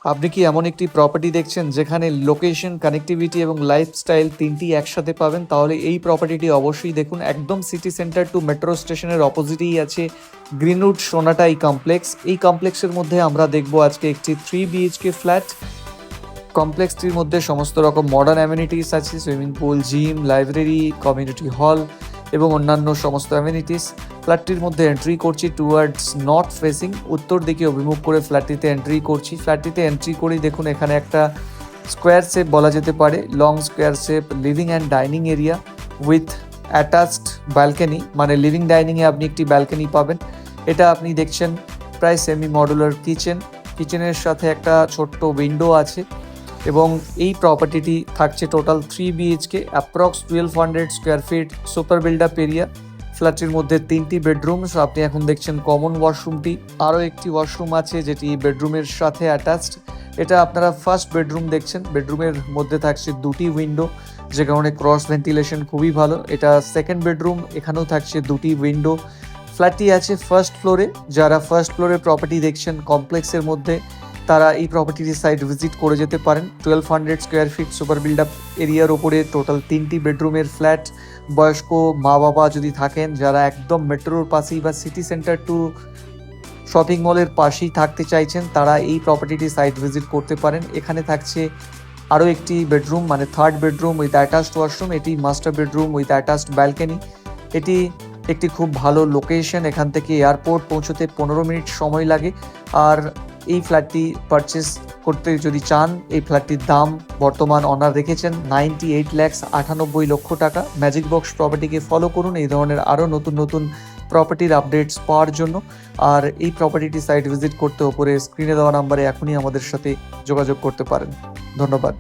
আপনি কি এমন একটি প্রপার্টি দেখছেন যেখানে লোকেশন, কানেক্টিভিটি এবং লাইফস্টাইল তিনটি একসাথে পাবেন? তাহলে এই প্রপার্টিটি অবশ্যই দেখুন। একদম সিটি সেন্টার টু মেট্রো স্টেশনের অপোজিটেই আছে গ্রিনউড সোনাটা এই কমপ্লেক্স। এই কমপ্লেক্সের মধ্যে আমরা দেখব আজকে একটি 3 BHK ফ্ল্যাট। কমপ্লেক্সটির মধ্যে সমস্ত রকম মডার্ন অ্যামিনিটিস আছে, swimming pool, gym, library, community hall এবং অন্যান্য সমস্ত অ্যামিনিটিস। ফ্ল্যাটটির মধ্যে এন্ট্রি করছি টুয়ার্ডস নর্থ ফেসিং, উত্তর দিকে অভিমুখ করে ফ্ল্যাটটিতে এন্ট্রি করছি। ফ্ল্যাটটিতে এন্ট্রি করেই দেখুন এখানে একটা স্কোয়ার শেপ বলা যেতে পারে, long square shape living and dining area with attached balcony, মানে লিভিং ডাইনিংয়ে আপনি একটি ব্যালকনি পাবেন। এটা আপনি দেখছেন প্রায় সেমি মডুলার কিচেন। কিচেনের সাথে একটা ছোট্ট উইন্ডো আছে এবং এই প্রপার্টিটি থাকছে total 3 BHK, approx 1200 square feet, super build up area. ফ্ল্যাটের মধ্যে 3টি বেডরুম। সো আপনি এখন দেখছেন কমন ওয়াশরুমটি, আরও একটি ওয়াশরুম আছে যেটি বেডরুমের সাথে অ্যাটাচড। এটা আপনারা ফার্স্ট বেডরুম দেখছেন। বেডরুমের মধ্যে থাকছে 2টি উইন্ডো, যে কারণে ক্রস ভেন্টিলেশন খুবই ভালো। এটা সেকেন্ড বেডরুম, এখানেও থাকছে 2টি উইন্ডো। ফ্ল্যাটটি আছে ফার্স্ট ফ্লোরে। যারা ফার্স্ট ফ্লোরে প্রপার্টি দেখছেন কমপ্লেক্সের মধ্যে, তারা এই প্রপার্টির সাইট ভিজিট করে যেতে পারেন। 1200 square feet super build up এরিয়ার ওপরে টোটাল 3টি বেডরুমের ফ্ল্যাট। বয়স্ক মা বাবা যদি থাকেন, যারা একদম মেট্রোর পাশেই বা সিটি সেন্টার টু শপিং মলের পাশেই থাকতে চাইছেন, তারা এই প্রপার্টিটি সাইট ভিজিট করতে পারেন। এখানে থাকছে আরও একটি বেডরুম, মানে third bedroom with attached washroom. এটি master bedroom with attached balcony. এটি একটি খুব ভালো লোকেশন, এখান থেকে এয়ারপোর্ট পৌঁছতে 15 মিনিট সময় লাগে। আর এই ফ্ল্যাটটি পারচেস করতে যদি চান, এই ফ্ল্যাটটির দাম বর্তমান অনার রেখেছেন 98,98,00,000 টাকা। ম্যাজিক বক্স প্রপার্টিকে ফলো করুন এই ধরনের আরও নতুন নতুন প্রপার্টির আপডেটস পাওয়ার জন্য। আর এই প্রপার্টিটি সাইট ভিজিট করতে ওপরে স্ক্রিনে দেওয়া নাম্বারে এখনই আমাদের সাথে যোগাযোগ করতে পারেন। ধন্যবাদ।